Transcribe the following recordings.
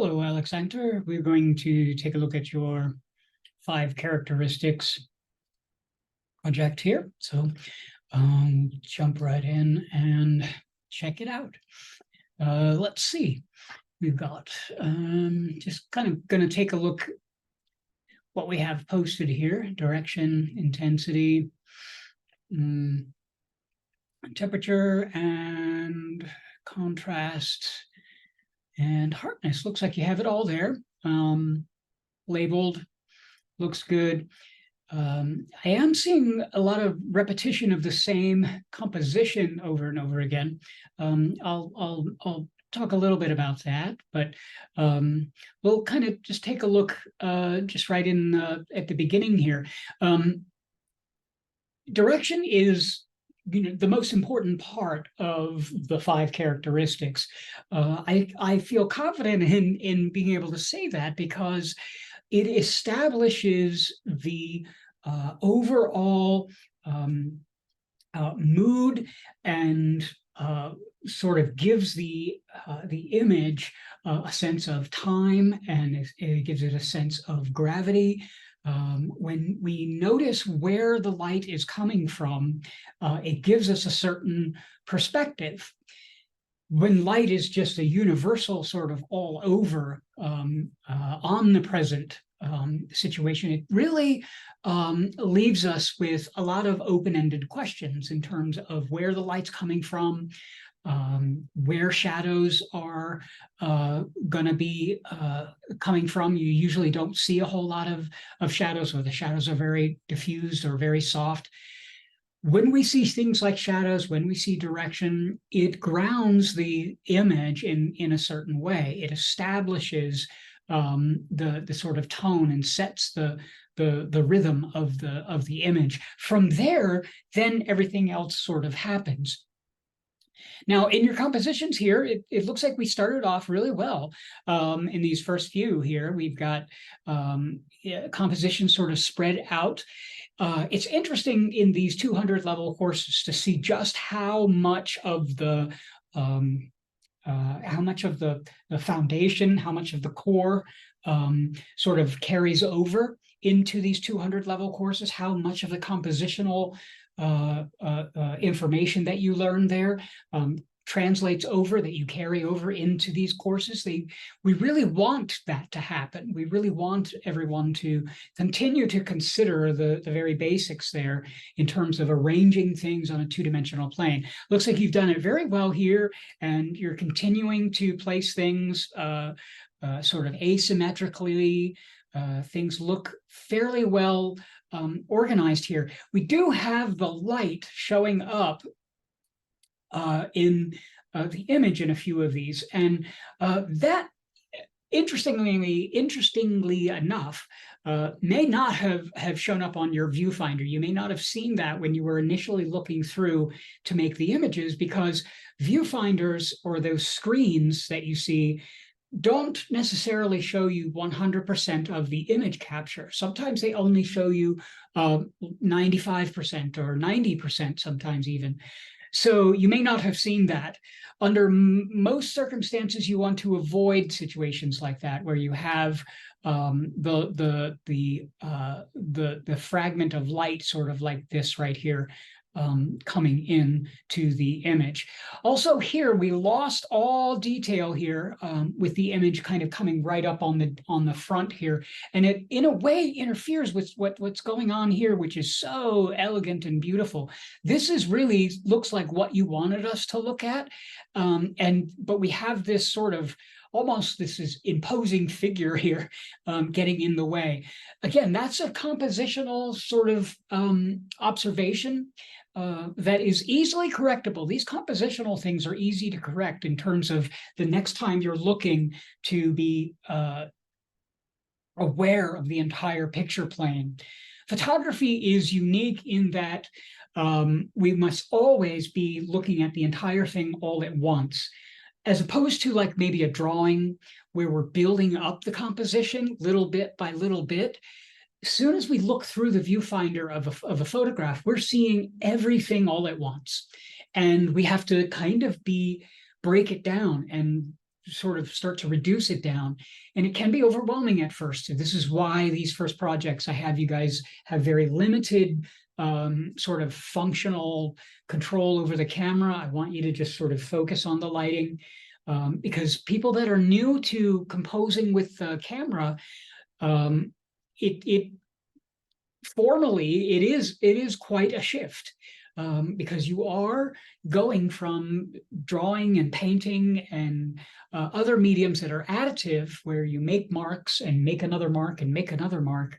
Hello, Alexander. We're going to take a look at your 5 characteristics project here. So jump right in and check it out. Let's see. We've got just kind of going to take a look what we have posted here: direction, intensity, temperature, and contrast, and hardness. Looks like you have it all there, labeled. Looks good. I am seeing a lot of repetition of the same composition over and over again. I'll talk a little bit about that, but we'll kind of just take a look just right in at the beginning here. Direction is the most important part of the 5 characteristics. I feel confident in being able to say that because it establishes the overall mood and sort of gives the image a sense of time, and it gives it a sense of gravity. When we notice where the light is coming from, it gives us a certain perspective. When light is just a universal sort of all over omnipresent situation, it really leaves us with a lot of open-ended questions in terms of where the light's coming from, where shadows are going to be coming from. You usually don't see a whole lot of shadows, or the shadows are very diffused or very soft. When we see things like shadows, when we see direction, it grounds the image in a certain way. It establishes the sort of tone and sets the rhythm of the image. From there, then everything else sort of happens. Now, in your compositions here, it looks like we started off really well. In these first few here, we've got compositions sort of spread out. It's interesting in these 200 level courses to see just how much of the foundation, how much of the core sort of carries over into these 200 level courses, how much of the compositional information that you learn there translates over, that you carry over into these courses. We really want that to happen. We really want everyone to continue to consider the very basics there in terms of arranging things on a 2-dimensional plane. Looks like you've done it very well here, and you're continuing to place things sort of asymmetrically. Things look fairly well organized here. We do have the light showing up in the image in a few of these, and that interestingly enough may not have shown up on your viewfinder. You may not have seen that when you were initially looking through to make the images, because viewfinders, or those screens that you see, don't necessarily show you 100% of the image capture. Sometimes they only show you 95% or 90% sometimes even. So you may not have seen that. Under most circumstances, you want to avoid situations like that, where you have the fragment of light sort of like this right here coming in to the image. Also here, we lost all detail here with the image kind of coming right up on the front here, and it in a way interferes with what's going on here, which is so elegant and beautiful. This is really looks like what you wanted us to look at, but we have this sort of almost this is imposing figure here getting in the way. Again, that's a compositional sort of observation that is easily correctable. These compositional things are easy to correct in terms of the next time you're looking to be aware of the entire picture plane. Photography is unique in that we must always be looking at the entire thing all at once, as opposed to like maybe a drawing where we're building up the composition little bit by little bit. As soon as we look through the viewfinder of a photograph, we're seeing everything all at once. And we have to kind of break it down and sort of start to reduce it down. And it can be overwhelming at first. This is why these first projects I have you guys have very limited sort of functional control over the camera. I want you to just sort of focus on the lighting, because people that are new to composing with the camera, it formally it is quite a shift, because you are going from drawing and painting and other mediums that are additive, where you make marks and make another mark and make another mark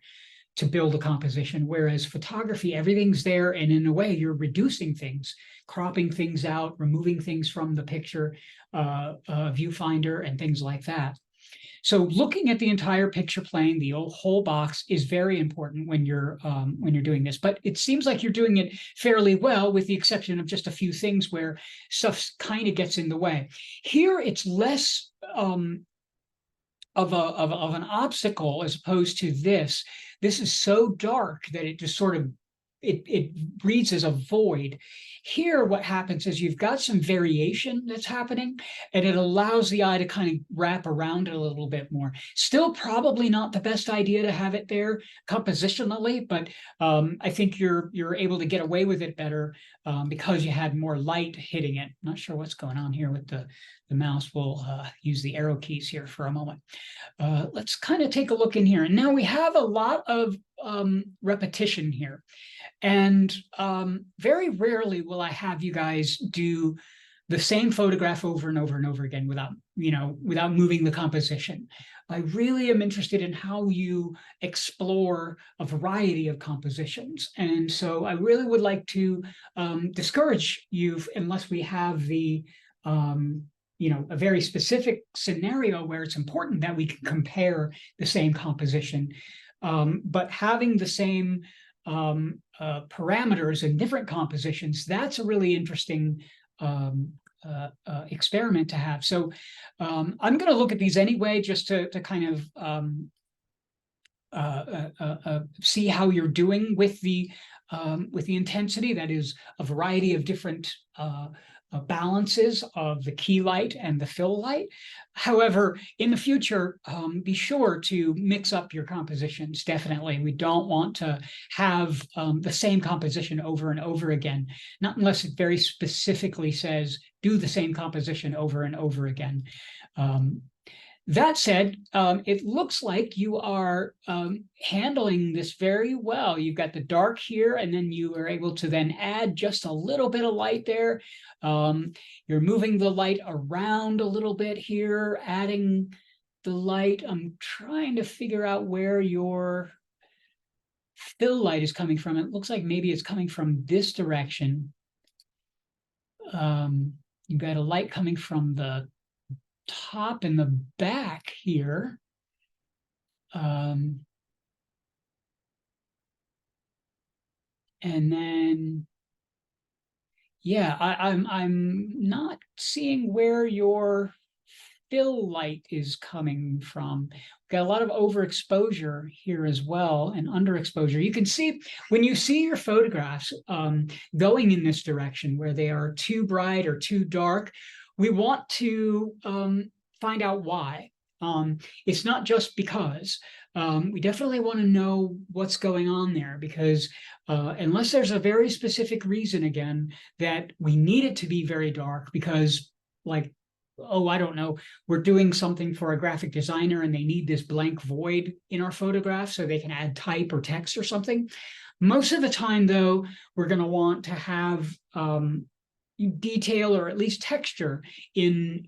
to build a composition. Whereas photography, everything's there, and in a way you're reducing things, cropping things out, removing things from the picture viewfinder and things like that. So looking at the entire picture plane, the whole box, is very important when you're doing this. But it seems like you're doing it fairly well, with the exception of just a few things where stuff kind of gets in the way. Here, it's less of an obstacle as opposed to this. This is so dark that it just sort of it reads as a void. Here, what happens is you've got some variation that's happening, and it allows the eye to kind of wrap around it a little bit more. Still probably not the best idea to have it there compositionally, but I think you're able to get away with it better because you had more light hitting it. Not sure what's going on here with the mouse. We'll use the arrow keys here for a moment. Let's kind of take a look in here. And now we have a lot of repetition here. And very rarely will I have you guys do the same photograph over and over and over again without moving the composition. I really am interested in how you explore a variety of compositions. And so I really would like to discourage you, unless we have the a very specific scenario where it's important that we can compare the same composition. But having the same parameters in different compositions, that's a really interesting experiment to have. So I'm going to look at these anyway, just to kind of see how you're doing with the intensity. That is a variety of different balances of the key light and the fill light. However, in the future, be sure to mix up your compositions. Definitely, we don't want to have the same composition over and over again, not unless it very specifically says do the same composition over and over again. That said, it looks like you are handling this very well. You've got the dark here, and then you are able to then add just a little bit of light there. You're moving the light around a little bit here, adding the light. I'm trying to figure out where your fill light is coming from. It looks like maybe it's coming from this direction. You've got a light coming from the top and the back here. And then, yeah, I'm not seeing where your fill light is coming from. We've got a lot of overexposure here as well, and underexposure. You can see when you see your photographs going in this direction where they are too bright or too dark, we want to find out why. It's not just because. We definitely want to know what's going on there, because unless there's a very specific reason, again, that we need it to be very dark because, like, oh, I don't know, we're doing something for a graphic designer and they need this blank void in our photograph so they can add type or text or something. Most of the time, though, we're going to want to have detail or at least texture in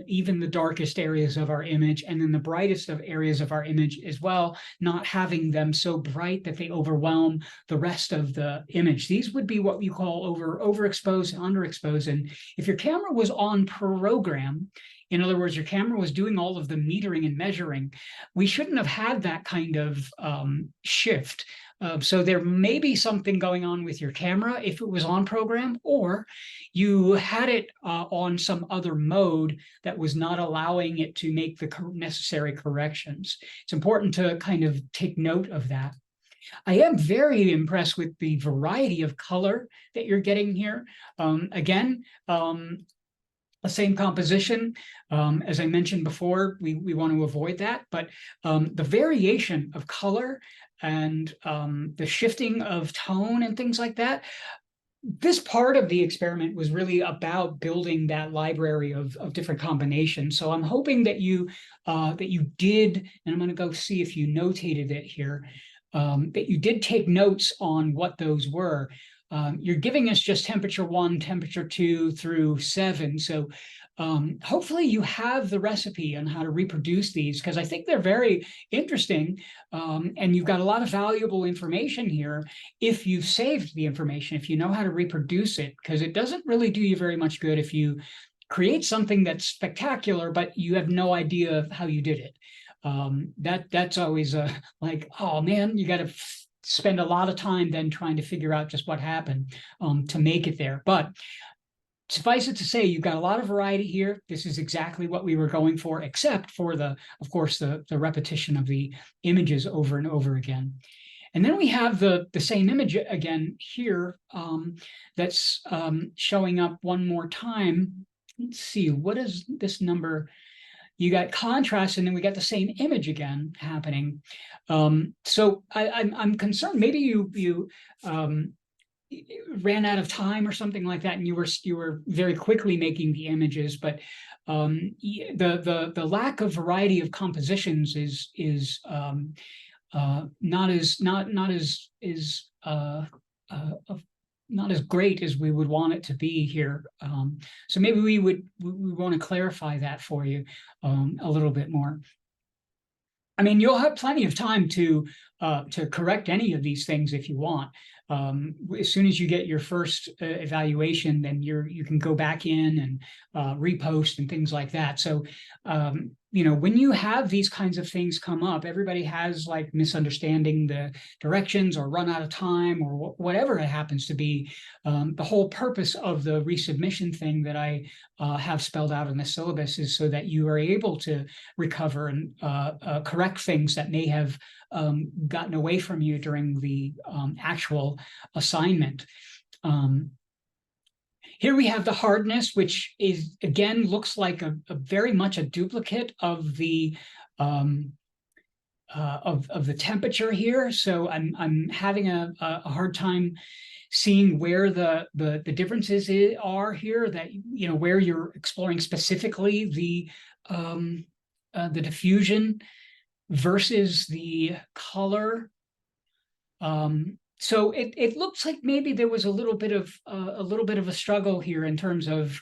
even the darkest areas of our image, and in the brightest of areas of our image as well, not having them so bright that they overwhelm the rest of the image. These would be what you call overexposed and underexposed. And if your camera was on program, in other words, your camera was doing all of the metering and measuring, we shouldn't have had that kind of shift. So there may be something going on with your camera if it was on program, or you had it on some other mode that was not allowing it to make the necessary corrections. It's important to kind of take note of that. I am very impressed with the variety of color that you're getting here. Again, a same composition. As I mentioned before, we want to avoid that, but the variation of color and the shifting of tone and things like that, this part of the experiment was really about building that library of different combinations. So I'm hoping that you did, and I'm going to go see if you notated it here, that you did take notes on what those were. You're giving us just temperature 1, temperature 2 through 7. So hopefully you have the recipe on how to reproduce these, because I think they're very interesting, and you've got a lot of valuable information here if you've saved the information, if you know how to reproduce it, because it doesn't really do you very much good if you create something that's spectacular, but you have no idea how you did it. That's always like, oh man, you got to spend a lot of time then trying to figure out just what happened to make it there. But suffice it to say, you've got a lot of variety here. This is exactly what we were going for, except for of course, the repetition of the images over and over again. And then we have the same image again here, that's showing up one more time. Let's see, what is this number? You got contrast, and then we got the same image again happening. So I'm concerned. Maybe you ran out of time or something like that, and you were very quickly making the images. But the lack of variety of compositions is not as great as we would want it to be here. So maybe we want to clarify that for you a little bit more. I mean, you'll have plenty of time to correct any of these things if you want. As soon as you get your first evaluation, then you can go back in and repost and things like that. So, when you have these kinds of things come up, everybody has like misunderstanding the directions or run out of time or whatever it happens to be. The whole purpose of the resubmission thing that I have spelled out in the syllabus is so that you are able to recover and correct things that may have gotten away from you during the actual assignment. Here we have the hardness, which is again looks like a very much a duplicate of the of the temperature here. So I'm having a hard time seeing where the differences are here. That where you're exploring specifically the diffusion versus the color. So it looks like maybe there was a little bit of a struggle here in terms of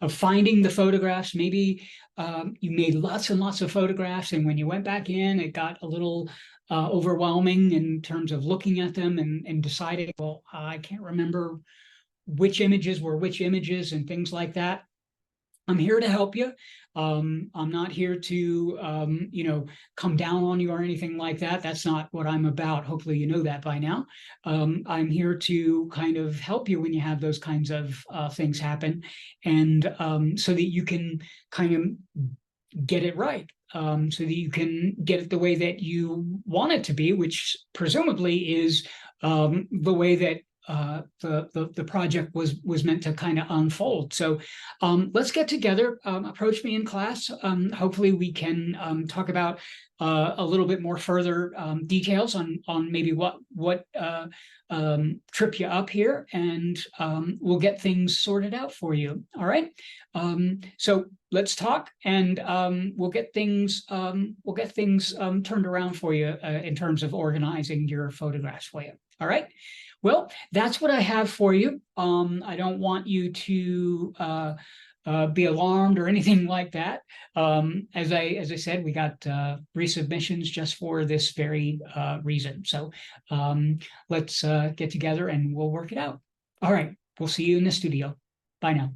finding the photographs. Maybe you made lots and lots of photographs, and when you went back in, it got a little overwhelming in terms of looking at them and deciding, well, I can't remember which images were which images and things like that. I'm here to help you. I'm not here to, come down on you or anything like that. That's not what I'm about. Hopefully you know that by now. I'm here to kind of help you when you have those kinds of things happen, and so that you can kind of get it right, so that you can get it the way that you want it to be, which presumably is the way that the project was meant to kind of unfold. So let's get together, approach me in class. Hopefully we can talk about a little bit more further details on maybe what trip you up here, and we'll get things sorted out for you. All right. So let's talk, and we'll get things turned around for you in terms of organizing your photographs for you. All right. Well, that's what I have for you. I don't want you to be alarmed or anything like that. As I said, we got resubmissions just for this very reason. So let's get together and we'll work it out. All right, we'll see you in the studio. Bye now.